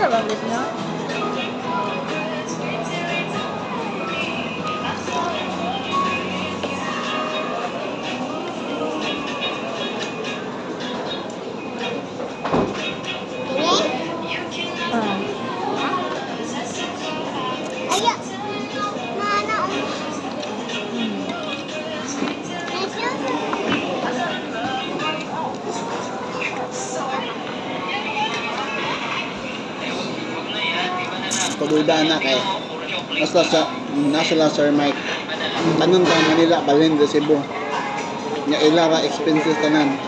bang niya? Paduda na kay nasa lang Sir Mike. Tanong ka Manila, balhin sa Cebu. Nga ilara expenses tanan.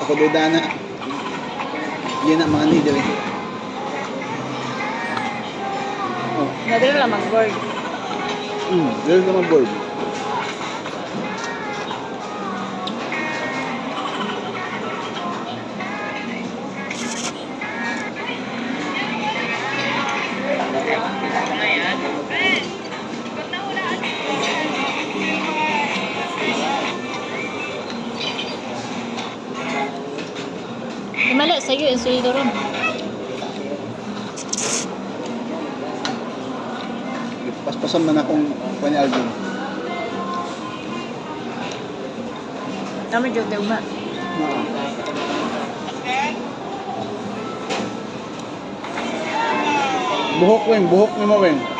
Ako duda na. Hindi na mga nidil. Oh. Nadali lang mag-board. There's naman board. Mali sa'yo yung suyo ron. Paspasan man akong kanya Alvin. Kami dyan tayo ba? Buhok ni mo, Weng.